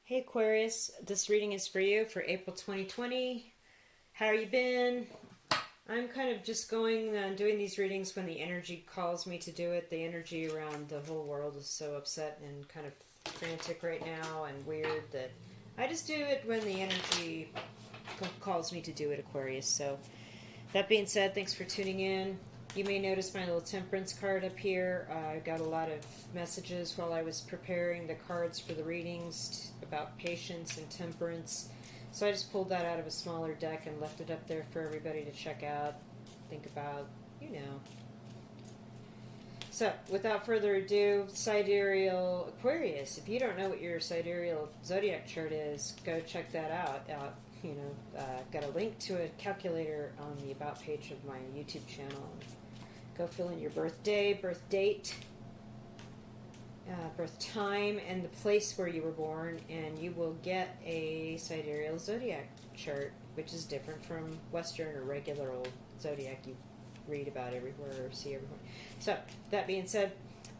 Hey Aquarius, this reading is for you for April 2020. How you been? I'm kind of just doing these readings when the energy calls me to do it. The energy around the whole world is so upset and kind of frantic right now and weird that I just do it when the energy calls me to do it, Aquarius. So, that being said, thanks for tuning in. You may notice my little temperance card up here. I got a lot of messages while I was preparing the cards for the readings about patience and temperance. So I just pulled that out of a smaller deck and left it up there for everybody to check out, think about, you know. So, without further ado, sidereal Aquarius. If you don't know what your sidereal zodiac chart is, go check that out. Got a link to a calculator on the About page of my YouTube channel. Go fill in your birthday, birth date, birth time, and the place where you were born, and you will get a sidereal zodiac chart, which is different from Western or regular old zodiac you read about everywhere or see everywhere. So, that being said,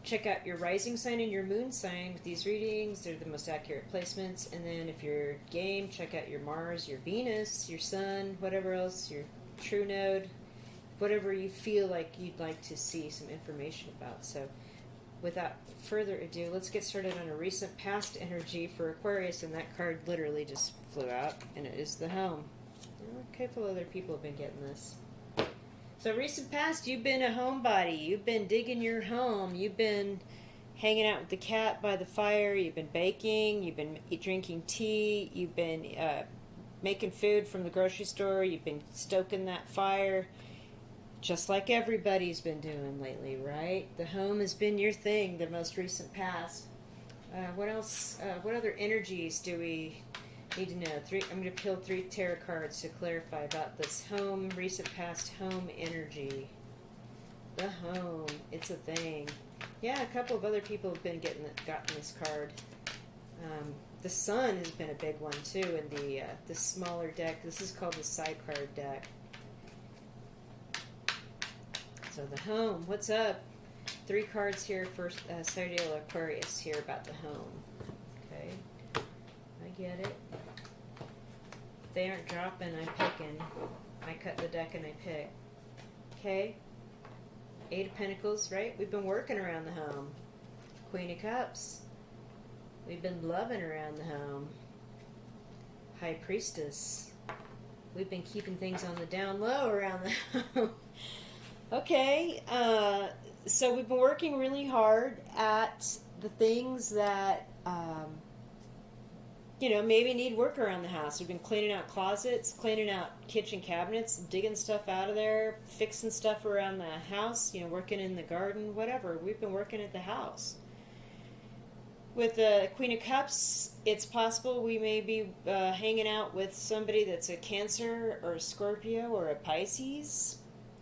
check out your rising sign and your moon sign with these readings. They're the most accurate placements. And then if you're game, check out your Mars, your Venus, your Sun, whatever else, your true node, whatever you feel like you'd like to see some information about. So without further ado, let's get started on a recent past energy for Aquarius, and that card literally just flew out, and it is the home. A couple other people have been getting this. So recent past, you've been a homebody. You've been digging your home. You've been hanging out with the cat by the fire. You've been baking. You've been drinking tea. You've been making food from the grocery store. You've been stoking that fire, just like everybody's been doing lately, right? The home has been your thing, the most recent past. What else? What other energies do we need to know? I'm going to peel 3 tarot cards to clarify about this home, recent past home energy. The home, it's a thing. Yeah, a couple of other people have been gotten this card. The sun has been a big one too in the smaller deck. This is called the side card deck. So the home, what's up? 3 cards here for Sidereal Aquarius here about the home. Okay, I get it. If they aren't dropping, I'm picking. I cut the deck and I pick. Okay, 8 of Pentacles, right? We've been working around the home. Queen of Cups. We've been loving around the home. High Priestess. We've been keeping things on the down low around the home. Okay, so we've been working really hard at the things that, maybe need work around the house. We've been cleaning out closets, cleaning out kitchen cabinets, digging stuff out of there, fixing stuff around the house, working in the garden, whatever. We've been working at the house. With the Queen of Cups, it's possible we may be hanging out with somebody that's a Cancer or a Scorpio or a Pisces.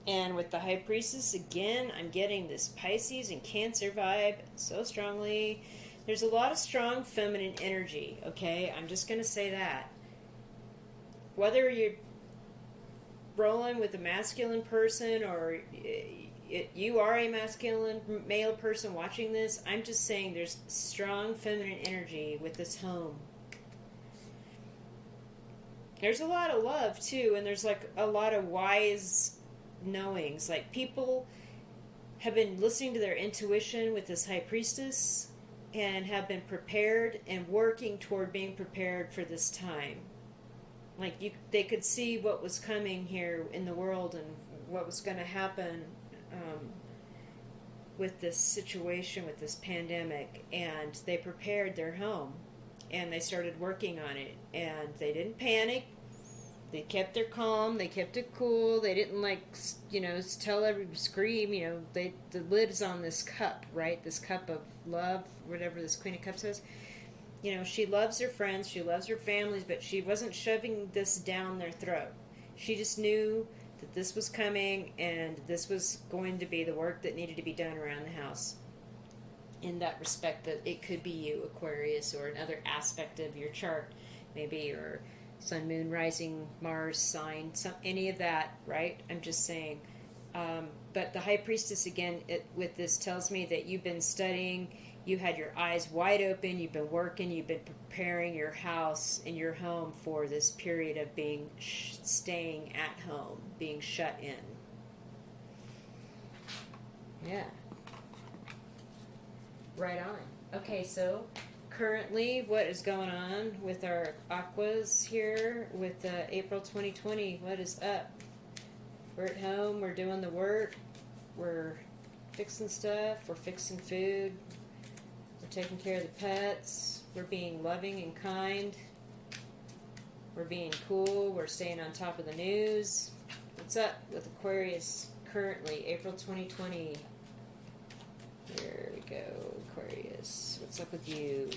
And with the High Priestess, again, I'm getting this Pisces and Cancer vibe so strongly. There's a lot of strong feminine energy, okay? I'm just going to say that. Whether you're rolling with a masculine person or you are a masculine male person watching this, I'm just saying there's strong feminine energy with this home. There's a lot of love, too, and there's like a lot of wise knowings. Like, people have been listening to their intuition with this High Priestess and have been prepared and working toward being prepared for this time. Like, they could see what was coming here in the world and what was going to happen with this situation, with this pandemic, and they prepared their home and they started working on it, and they didn't panic. They kept their calm. They kept it cool. They didn't tell everybody, scream. The lid's on this cup, right? This cup of love, whatever this Queen of Cups is. She loves her friends. She loves her families, but she wasn't shoving this down their throat. She just knew that this was coming, and this was going to be the work that needed to be done around the house. In that respect, that it could be you, Aquarius, or another aspect of your chart, maybe your Sun, Moon, Rising, Mars sign, any of that, right? I'm just saying. But the High Priestess, again, with this tells me that you've been studying you had your eyes wide open, you've been working, you've been preparing your house and your home for this period of being staying at home, being shut in. Yeah. Right on. Okay, so currently what is going on with our aquas here with April 2020? What is up? We're at home, we're doing the work, we're fixing stuff, we're fixing food, we're taking care of the pets, we're being loving and kind, we're being cool, we're staying on top of the news. What's up with Aquarius currently, April 2020? Here we go, Aquarius. What's up with you?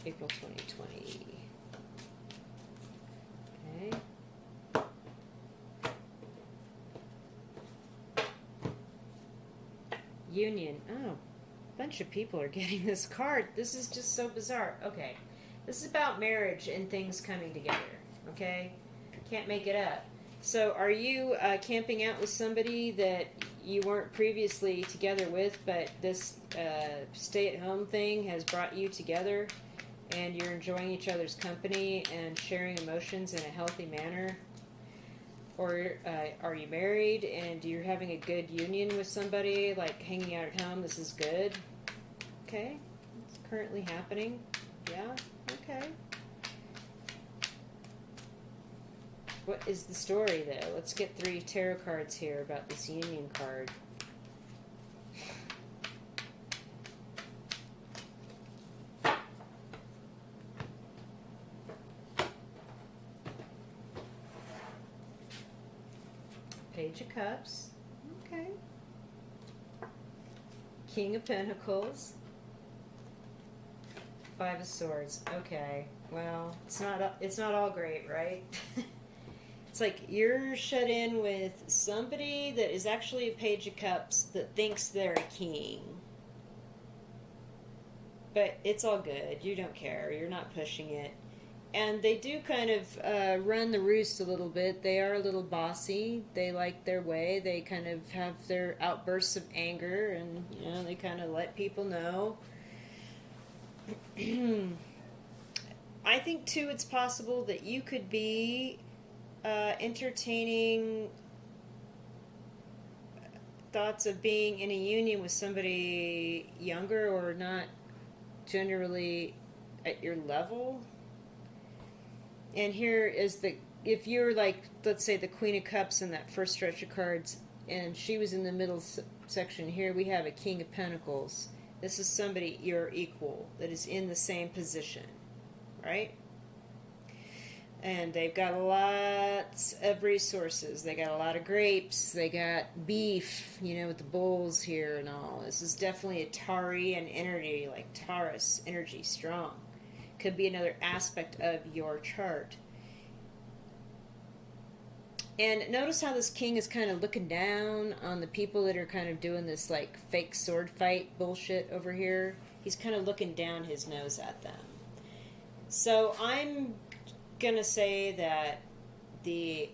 April 2020. Okay. Union. Oh, a bunch of people are getting this card. This is just so bizarre. Okay. This is about marriage and things coming together. Okay? Can't make it up. So, are you camping out with somebody that you weren't previously together with, but this stay-at-home thing has brought you together, and you're enjoying each other's company and sharing emotions in a healthy manner? Or are you married and you're having a good union with somebody, like hanging out at home? This is good. Okay, it's currently happening. Yeah, okay. What is the story, though? Let's get 3 tarot cards here about this union card. Page of Cups. Okay. King of Pentacles. 5 of Swords. Okay. Well, it's not all great, right? It's like you're shut in with somebody that is actually a Page of Cups that thinks they're a king. But it's all good. You don't care. You're not pushing it. And they do kind of run the roost a little bit. They are a little bossy. They like their way. They kind of have their outbursts of anger, and they kind of let people know. I think too, it's possible that you could be entertaining thoughts of being in a union with somebody younger or not generally at your level. And here is if you're like, let's say the Queen of Cups in that first stretch of cards, and she was in the middle section, here we have a King of Pentacles. This is somebody you're equal, that is in the same position, right? And they've got lots of resources. They got a lot of grapes. They got beef, with the bulls here and all. This is definitely a Taurean energy, like Taurus energy, strong. Could be another aspect of your chart. And notice how this king is kind of looking down on the people that are kind of doing this like fake sword fight bullshit over here. He's kind of looking down his nose at them. So I'm gonna say that the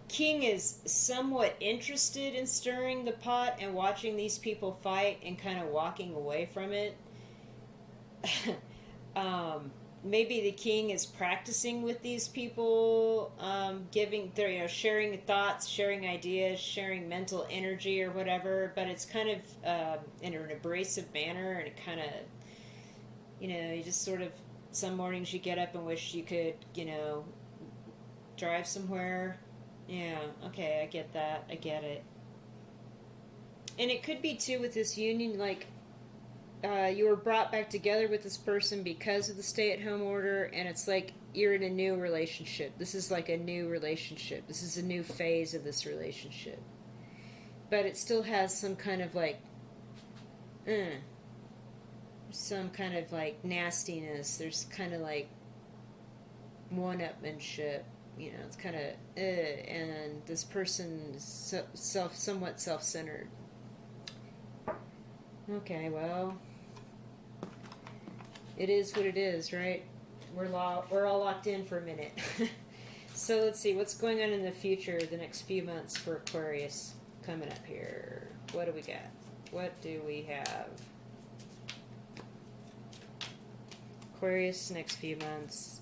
king is somewhat interested in stirring the pot and watching these people fight and kind of walking away from it. Maybe the king is practicing with these people, giving their, sharing thoughts, sharing ideas, sharing mental energy or whatever, but it's kind of in an abrasive manner, and it kind of, you just sort of, some mornings you get up and wish you could, drive somewhere. Yeah, okay, I get that, I get it. And it could be too with this union, like, you were brought back together with this person because of the stay-at-home order, and it's like you're in a new relationship. This is like a new relationship. This is a new phase of this relationship. But it still has some kind of like, some kind of like nastiness. There's kind of like one-upmanship. It's kind of, and this person is somewhat self-centered. Okay, well, it is what it is, right? We're all locked in for a minute. So let's see, what's going on in the future, the next few months for Aquarius coming up here? What do we got? What do we have? Aquarius, next few months.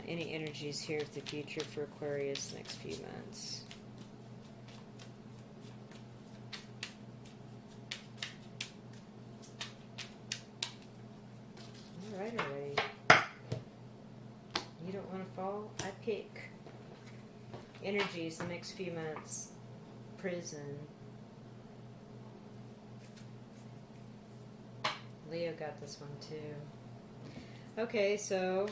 Any energies here of the future for Aquarius next few months? Alright already. You don't want to fall? I pick energies the next few months. Prison. Leo got this one too. Okay, so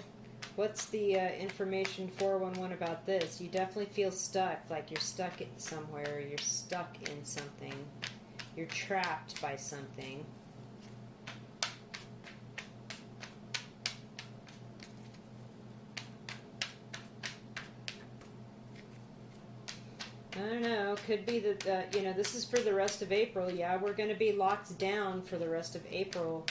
what's the information 411 about this? You definitely feel stuck, like you're stuck somewhere, you're stuck in something, you're trapped by something. I don't know, could be that, you know, this is for the rest of April. Yeah, we're going to be locked down for the rest of April.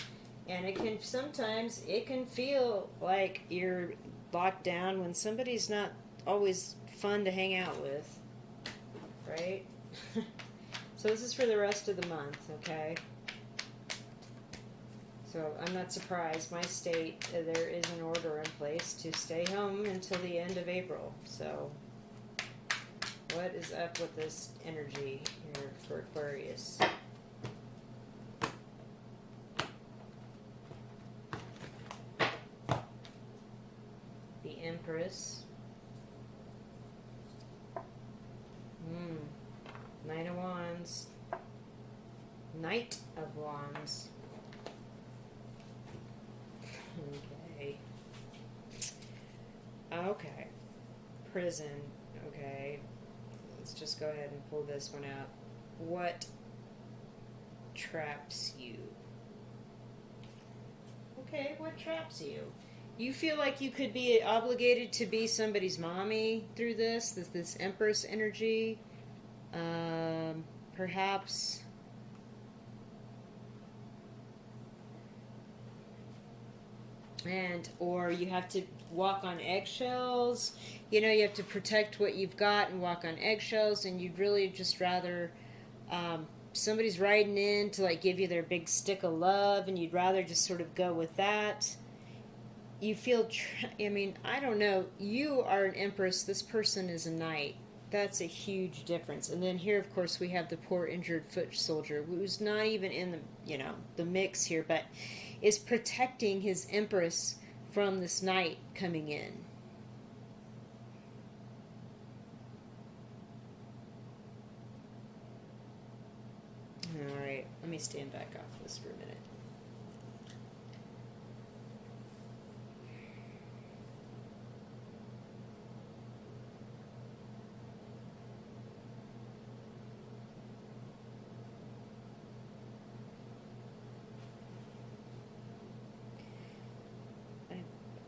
And it can, sometimes, it can feel like you're locked down when somebody's not always fun to hang out with. Right? So this is for the rest of the month, okay? So I'm not surprised. My state, there is an order in place to stay home until the end of April. So what is up with this energy here for Aquarius? The Empress. Knight of Wands. Knight of Wands. Okay. Okay. Prison. Okay. Let's just go ahead and pull this one out. What traps you? Okay, what traps you? You feel like you could be obligated to be somebody's mommy through this Empress energy. Perhaps or you have to walk on eggshells. You know, you have to protect what you've got and walk on eggshells, and you'd really just rather somebody's riding in to like give you their big stick of love, and you'd rather just sort of go with that. You feel I mean, I don't know, you are an Empress, this person is a knight. That's a huge difference. And then here, of course, we have the poor injured foot soldier who's not even in the, you know, the mix here, but is protecting his Empress from this knight coming in. All right, let me stand back off this for a minute.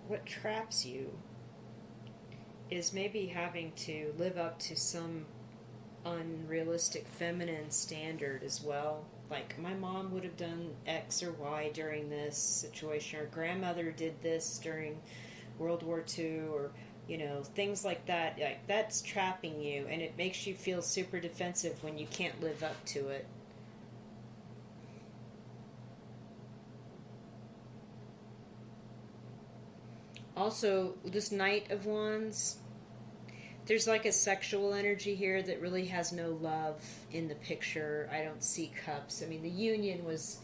What traps you is maybe having to live up to some unrealistic feminine standard as well. Like, my mom would have done X or Y during this situation, or grandmother did this during World War II, or, you know, things like that. Like, that's trapping you, and it makes you feel super defensive when you can't live up to it. Also, this Knight of Wands, there's like a sexual energy here that really has no love in the picture. I don't see cups. I mean, the union was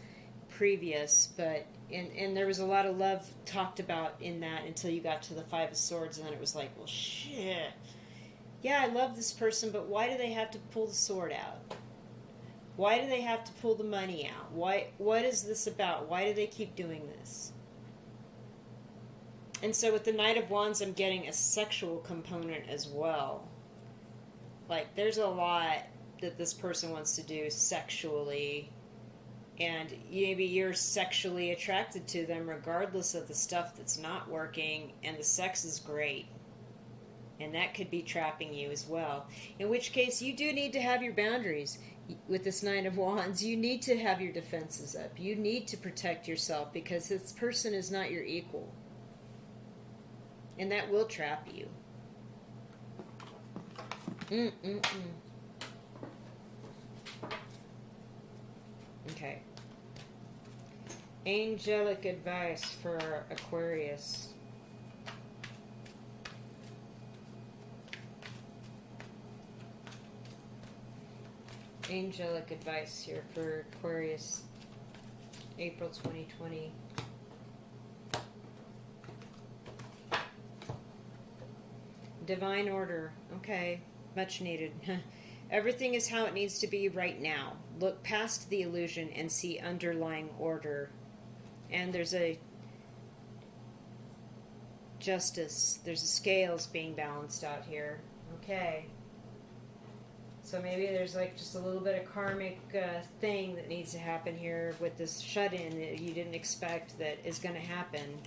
previous, but and there was a lot of love talked about in that until you got to the Five of Swords, and then it was like, well, shit. Yeah, I love this person, but why do they have to pull the sword out? Why do they have to pull the money out? What is this about? Why do they keep doing this? And so with the Knight of Wands, I'm getting a sexual component as well. Like, there's a lot that this person wants to do sexually, and maybe you're sexually attracted to them regardless of the stuff that's not working, and the sex is great. And that could be trapping you as well. In which case, you do need to have your boundaries. With this Nine of Wands, you need to have your defenses up. You need to protect yourself, because this person is not your equal. And that will trap you. Okay. Angelic advice for Aquarius. Angelic advice here for Aquarius, April 2020. Divine order. Okay, much needed. Everything is how it needs to be right now. Look past the illusion and see underlying order. And there's a justice. There's a scales being balanced out here. Okay. So maybe there's like just a little bit of karmic thing that needs to happen here with this shut-in that you didn't expect that is going to happen.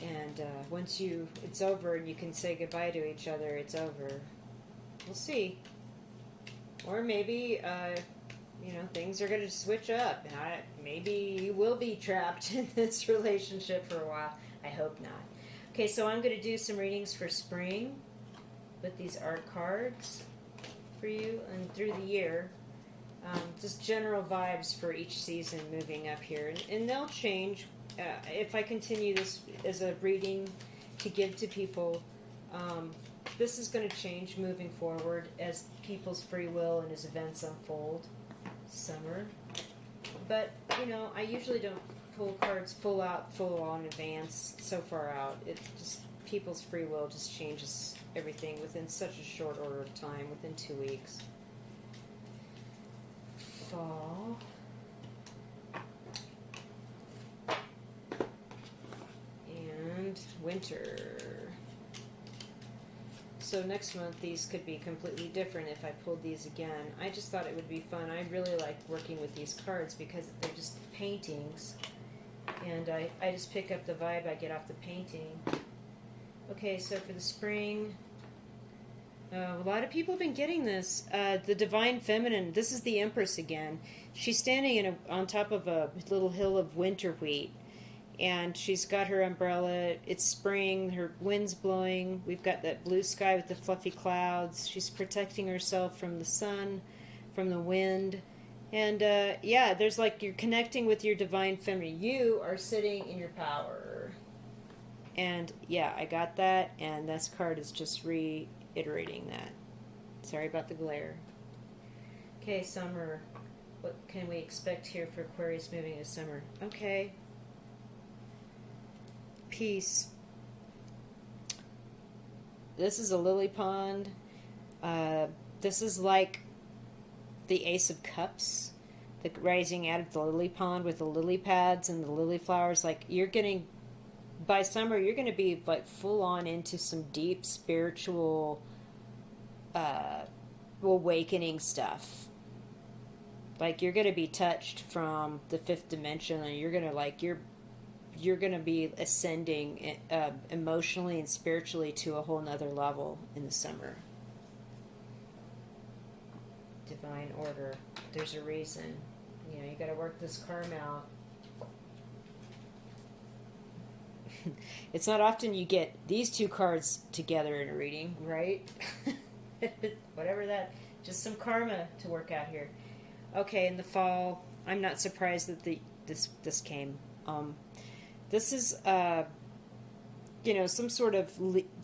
And once it's over and you can say goodbye to each other, it's over. We'll see. Or maybe, things are going to switch up. And maybe you will be trapped in this relationship for a while. I hope not. Okay, so I'm going to do some readings for spring with these art cards for you and through the year. Just general vibes for each season moving up here. And they'll change. If I continue this as a reading to give to people, this is going to change moving forward as people's free will and as events unfold. Summer. But, I usually don't pull cards full on advance, so far out. It just, people's free will just changes everything within such a short order of time, within 2 weeks. Fall. And winter. So next month these could be completely different if I pulled these again. I just thought it would be fun. I really like working with these cards because they're just paintings. And I just pick up the vibe I get off the painting. Okay, so for the spring, a lot of people have been getting this. The Divine Feminine, this is the Empress again. She's standing on top of a little hill of winter wheat. And she's got her umbrella. It's spring. Her wind's blowing. We've got that blue sky with the fluffy clouds. She's protecting herself from the sun, from the wind. And there's like you're connecting with your divine feminine. You are sitting in your power. And yeah, I got that. And this card is just reiterating that. Sorry about the glare. Okay, summer. What can we expect here for Aquarius moving into summer? Okay. Peace. This is a lily pond. This is like the Ace of Cups, the rising out of the lily pond with the lily pads and the lily flowers. Like by summer, you're going to be like full on into some deep spiritual awakening stuff. Like you're going to be touched from the fifth dimension, and you're going to you're going to be ascending emotionally and spiritually to a whole nother level in the summer. Divine order. There's a reason. You got to work this karma out. It's not often you get these two cards together in a reading, right? Whatever that, just some karma to work out here. Okay, in the fall, I'm not surprised that this came. This is, some sort of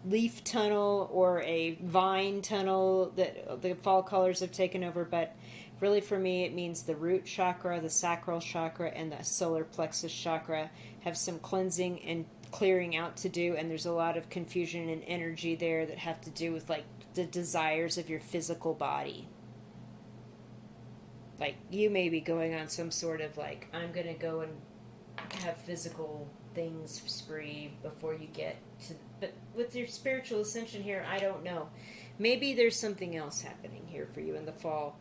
leaf tunnel or a vine tunnel that the fall colors have taken over, but really for me it means the root chakra, the sacral chakra, and the solar plexus chakra have some cleansing and clearing out to do, and there's a lot of confusion and energy there that have to do with like the desires of your physical body. Like you may be going on some sort of like, I'm going to go and have physical things spree before you get to, but with your spiritual ascension here, I don't know. Maybe there's something else happening here for you in the fall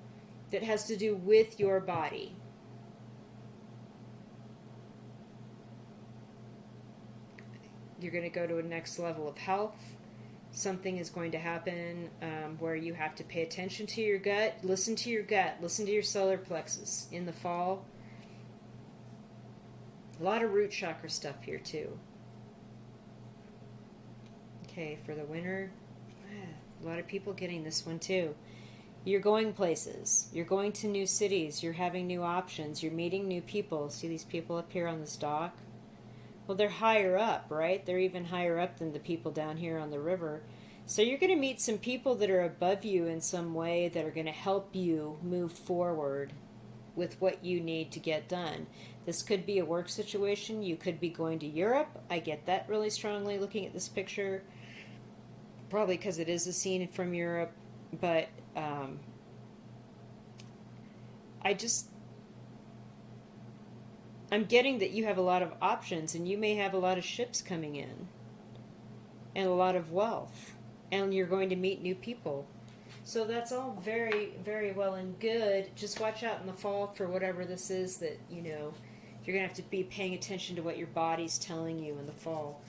that has to do with your body. You're going to go to a next level of health. Something is going to happen where you have to pay attention to your gut. Listen to your gut. Listen to your solar plexus in the fall. A lot of root chakra stuff here too. Okay, for the winter, a lot of people getting this one too. You're going places. You're going to new cities. You're having new options. You're meeting new people. See these people up here on this dock? Well, they're higher up, right? They're even higher up than the people down here on the river. So you're going to meet some people that are above you in some way that are going to help you move forward with what you need to get done. This could be a work situation. You could be going to Europe. I get that really strongly looking at this picture, probably because it is a scene from Europe. But I just, I'm getting that you have a lot of options, and you may have a lot of ships coming in and a lot of wealth, and you're going to meet new people. So that's all very, very well and good. Just watch out in the fall for whatever this is that, you're going to have to be paying attention to what your body's telling you in the fall.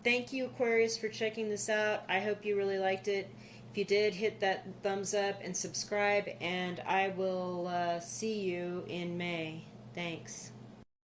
Thank you, Aquarius, for checking this out. I hope you really liked it. If you did, hit that thumbs up and subscribe, and I will see you in May. Thanks.